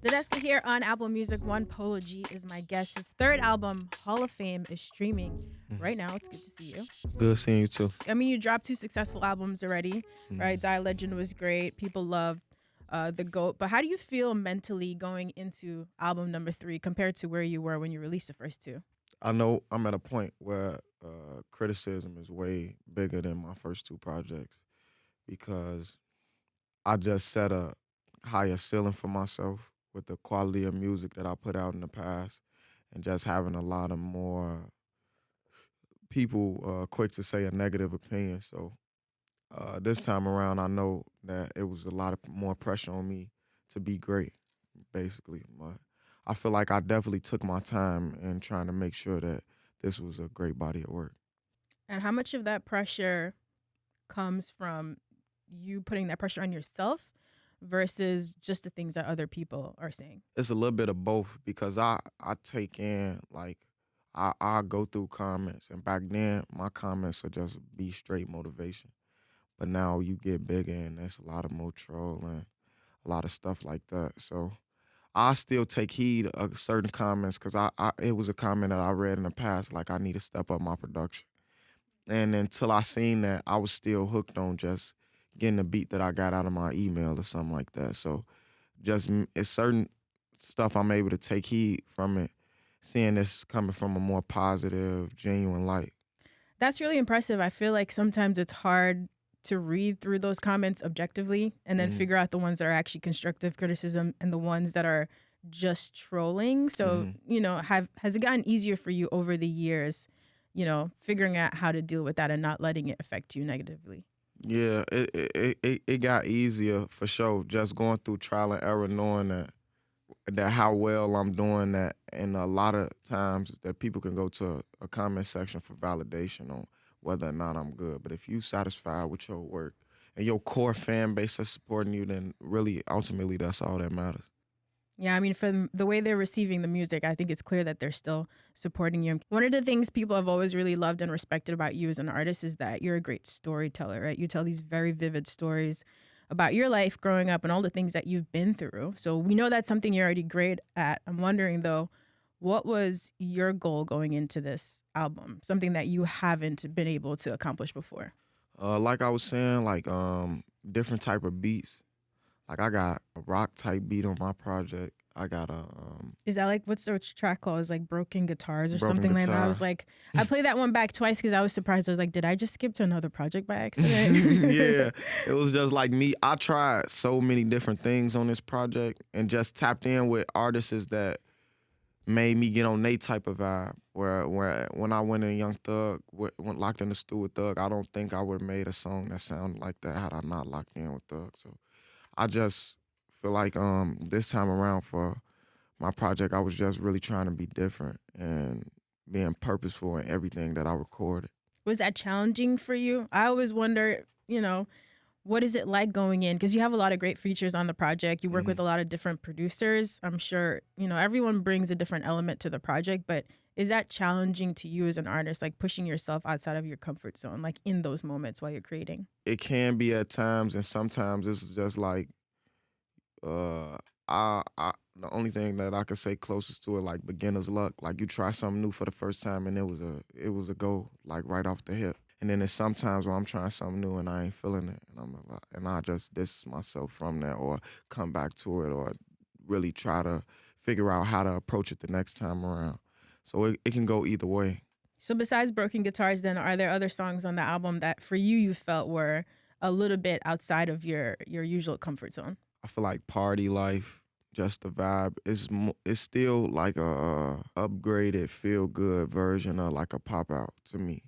Dadeska here on Apple Music One. Polo G is my guest. His third album, Hall of Fame, is streaming right now. It's good to see you. Good seeing you too. I mean, you dropped 2 successful albums already, right? Die Legend was great. People loved The GOAT. But how do you feel mentally going into album number 3 compared to where you were when you released the first 2? I know I'm at a point where criticism is way bigger than my first two projects because I just set a higher ceiling for myself with the quality of music that I put out in the past and just having a lot of more people quick to say a negative opinion. So this time around, I know that it was a lot of more pressure on me to be great, basically. But I feel like I definitely took my time in trying to make sure that this was a great body of work. And how much of that pressure comes from you putting that pressure on yourself versus just the things that other people are saying? It's a little bit of both because I take in like I go through comments, and back then my comments would just be straight motivation. But now you get bigger and there's a lot of more trolling, a lot of stuff like that. So I still take heed of certain comments because I it was a comment that I read in the past, like I need to step up my production. And until I seen that, I was still hooked on just getting the beat that I got out of my email or something like that. So it's certain stuff I'm able to take heed from it, seeing this coming from a more positive, genuine light. That's really impressive. I feel like sometimes it's hard to read through those comments objectively and then Mhm. figure out the ones that are actually constructive criticism and the ones that are just trolling. So, Mhm. has it gotten easier for you over the years, figuring out how to deal with that and not letting it affect you negatively? Yeah, it got easier for sure. Just going through trial and error, knowing that how well I'm doing that, and a lot of times that people can go to a comment section for validation on whether or not I'm good. But if you satisfied with your work and your core fan base is supporting you, then really ultimately that's all that matters. Yeah, I mean, from the way they're receiving the music, I think it's clear that they're still supporting you. One of the things people have always really loved and respected about you as an artist is that you're a great storyteller, right? You tell these very vivid stories about your life growing up and all the things that you've been through. So we know that's something you're already great at. I'm wondering, though, what was your goal going into this album? Something that you haven't been able to accomplish before? Like I was saying, like different type of beats. Like I got a rock type beat on my project. I got a Is that like what's the track called? Is like Broken Guitars or broken something like that? I guitar. was like, I played that one back twice because I was surprised. I was like, did I just skip to another project by accident? Yeah, it was just like me. I tried so many different things on this project and just tapped in with artists that made me get on they type of vibe. Where when I went in Young Thug, went locked in the studio with Thug, I don't think I would have made a song that sounded like that had I not locked in with Thug. So I just feel like this time around for my project, I was just really trying to be different and being purposeful in everything that I recorded. Was that challenging for you? I always wonder, what is it like going in? Because you have a lot of great features on the project. You work with Mhm. a lot of different producers. I'm sure, everyone brings a different element to the project, but is that challenging to you as an artist, like pushing yourself outside of your comfort zone, like in those moments while you're creating? It can be at times, and sometimes it's just like uh, the only thing that I could say closest to it like beginner's luck. Like you try something new for the first time, and it was a go like right off the hip. And then there's sometimes where I'm trying something new and I ain't feeling it, and I just distance myself from that, or come back to it, or really try to figure out how to approach it the next time around. So it can go either way. So besides Broken Guitars, then are there other songs on the album that for you felt were a little bit outside of your usual comfort zone? I feel like party life, just the vibe, it's still like a upgraded feel good version of like a pop out to me,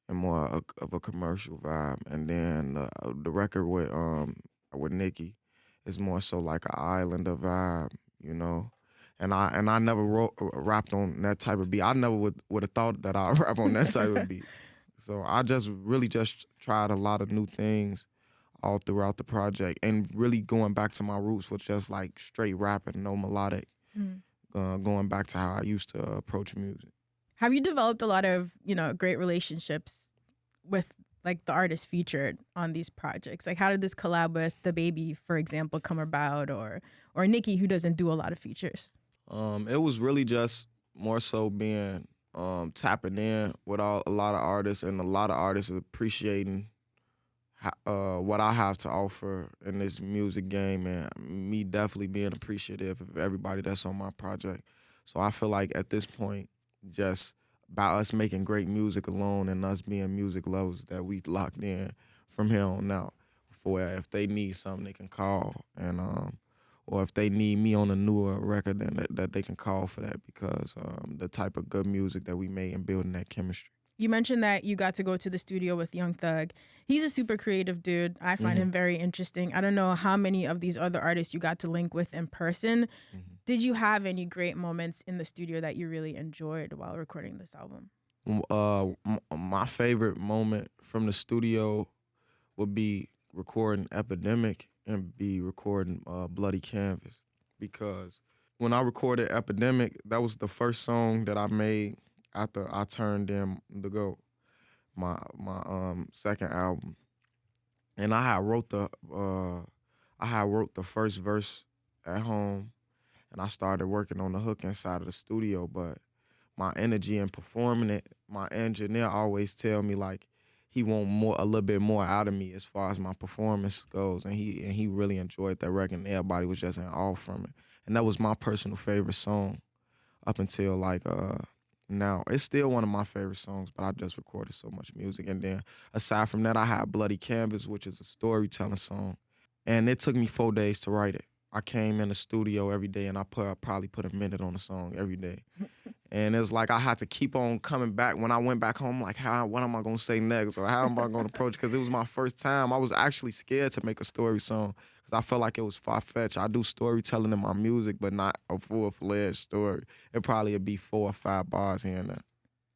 and more of a commercial vibe. And then the record with Nicki is more so like an islander vibe, you know. And I never rapped on that type of beat. I never would have thought that I'd rap on that type of beat. So I just really just tried a lot of new things all throughout the project, and really going back to my roots with just like straight rapping, no melodic, Mm. going back to how I used to approach music. Have you developed a lot of, great relationships with like the artists featured on these projects? Like how did this collab with DaBaby, for example, come about, or Nicki, who doesn't do a lot of features? It was really just more so being tapping in with a lot of artists, and a lot of artists appreciating what I have to offer in this music game, and me definitely being appreciative of everybody that's on my project. So I feel like at this point, just by us making great music alone and us being music lovers, that we locked in from here on out. For if they need something, they can call, and or if they need me on a newer record, then that they can call for that, because the type of good music that we made and building that chemistry. You mentioned that you got to go to the studio with Young Thug. He's a super creative dude. I find him very interesting. I don't know how many of these other artists you got to link with in person. Did you have any great moments in the studio that you really enjoyed while recording this album? My favorite moment from the studio would be recording Epidemic and be recording Bloody Canvas, because when I recorded Epidemic, that was the first song that I made after I turned in the GOAT, my second album, and I had wrote the first verse at home, and I started working on the hook inside of the studio. But my energy in performing it, my engineer always tell me like he want a little bit more out of me as far as my performance goes, and he really enjoyed that record, and everybody was just in awe from it, and that was my personal favorite song up until like now. It's still one of my favorite songs, but I just recorded so much music. And then aside from that, I had Bloody Canvas, which is a storytelling song, and it took me 4 days to write it. I came in the studio every day, and I probably put a minute on the song every day. And it's like I had to keep on coming back. When I went back home, like, what am I gonna say next? Or how am I gonna approach it? Because it was my first time. I was actually scared to make a story song because I felt like it was far-fetched. I do storytelling in my music, but not a full-fledged story. It probably would be 4 or 5 bars here and there.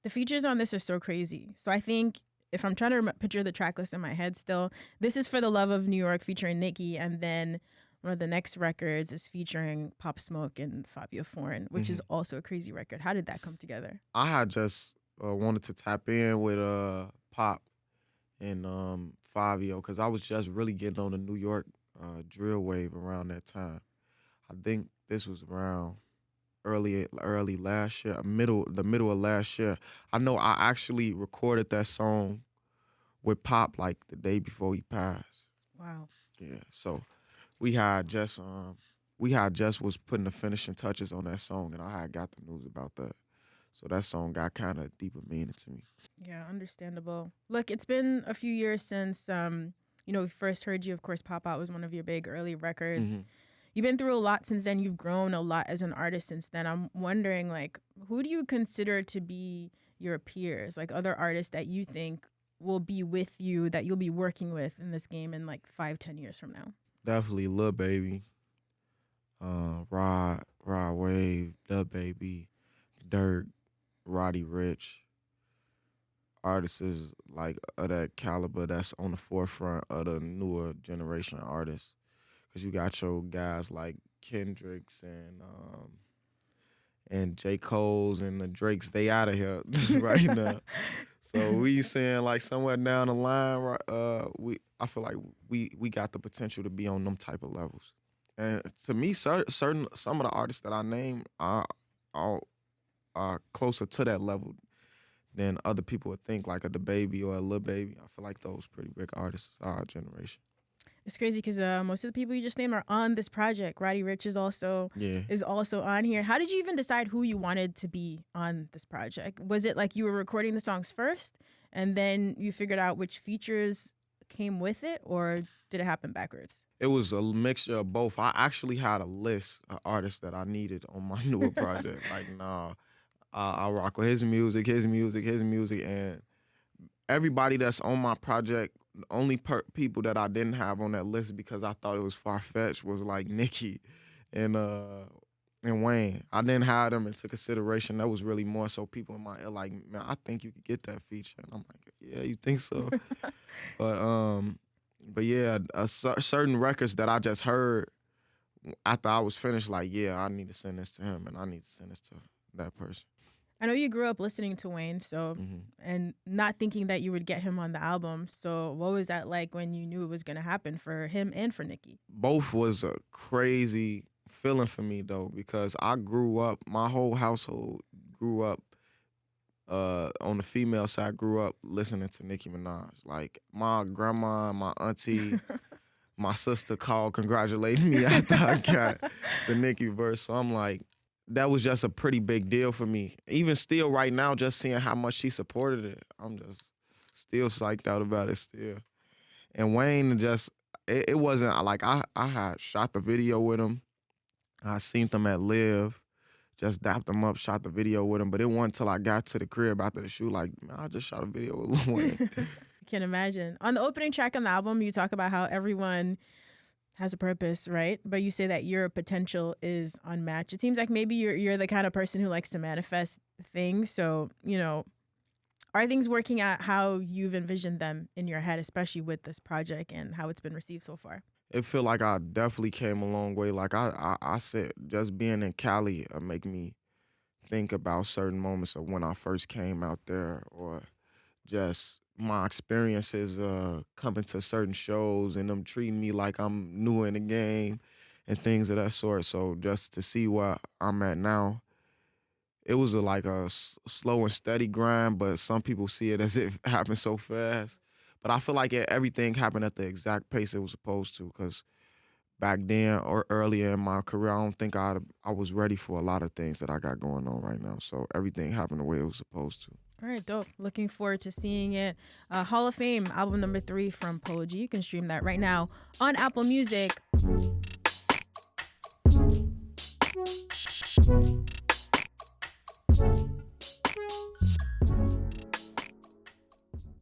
The features on this are so crazy. So I think if I'm trying to picture the track list in my head still, this is For the Love of New York featuring Nicki, and then one of the next records is featuring Pop Smoke and Fabio Foreign, which is also a crazy record. How did that come together? I had just wanted to tap in with Pop and Fabio, because I was just really getting on the New York drill wave around that time. I think this was around early last year, the middle of last year. I know I actually recorded that song with Pop like the day before he passed. Wow. Yeah, so we had just was putting the finishing touches on that song, and I had got the news about that. So that song got kind of deeper meaning to me. Yeah, understandable. Look, it's been a few years since we first heard you. Of course, Pop Out was one of your big early records. You've been through a lot since then. You've grown a lot as an artist since then. I'm wondering, like, who do you consider to be your peers, like other artists that you think will be with you, that you'll be working with in this game in like 5-10 years from now? Definitely DaBaby, Rod Wave, DaBaby, Dirk, Roddy Ricch. Artists is like of that caliber that's on the forefront of the newer generation of artists. Cause you got your guys like Kendricks and J. Cole's and the Drakes, they out of here right now. So we saying like somewhere down the line, I feel like we got the potential to be on them type of levels. And to me, some of the artists that I named are closer to that level than other people would think, like a DaBaby or a Lil Baby. I feel like those pretty big artists are our generation. It's crazy because most of the people you just named are on this project. Roddy Ricch is also on here. How did you even decide who you wanted to be on this project? Was it like you were recording the songs first and then you figured out which features came with it, or did it happen backwards? It was a mixture of both. I actually had a list of artists that I needed on my newer project. Like, I rock with his music, and everybody that's on my project. The only people that I didn't have on that list because I thought it was far-fetched was like Nicki and Wayne. I didn't have them into consideration. That was really more so people in my ear like, man, I think you could get that feature. And I'm like, yeah, you think so? but yeah, certain records that I just heard after I was finished, like, yeah, I need to send this to him and I need to send this to that person. I know you grew up listening to Wayne, so Hmm. and not thinking that you would get him on the album. So what was that like when you knew it was gonna happen for him and for Nicki? Both was a crazy feeling for me though, because I grew up, my whole household grew up on the female side, grew up listening to Nicki Minaj. Like my grandma, my auntie, my sister called congratulating me after I got the Nicki verse. So I'm like, that was just a pretty big deal for me. Even still right now, just seeing how much she supported it, I'm just still psyched out about it still. And Wayne just, it wasn't like I had shot the video with him. I seen them at Live, just dapped him up, shot the video with him. But it wasn't until I got to the crib after the shoot, like, man, I just shot a video with Lil Wayne. I can imagine. On the opening track on the album, you talk about how everyone has a purpose, right? But you say that your potential is unmatched. It seems like maybe you're the kind of person who likes to manifest things. So, are things working out how you've envisioned them in your head, especially with this project and how it's been received so far? It feel like I definitely came a long way. Like I said, just being in Cali make me think about certain moments of when I first came out there, or just my experiences coming to certain shows and them treating me like I'm new in the game and things of that sort. So just to see where I'm at now, it was like a slow and steady grind, but some people see it as if it happened so fast. But I feel like everything happened at the exact pace it was supposed to, because back then or earlier in my career, I don't think I was ready for a lot of things that I got going on right now. So everything happened the way it was supposed to. All right, dope. Looking forward to seeing it. Hall of Fame, album number 3 from Polo G. You can stream that right now on Apple Music.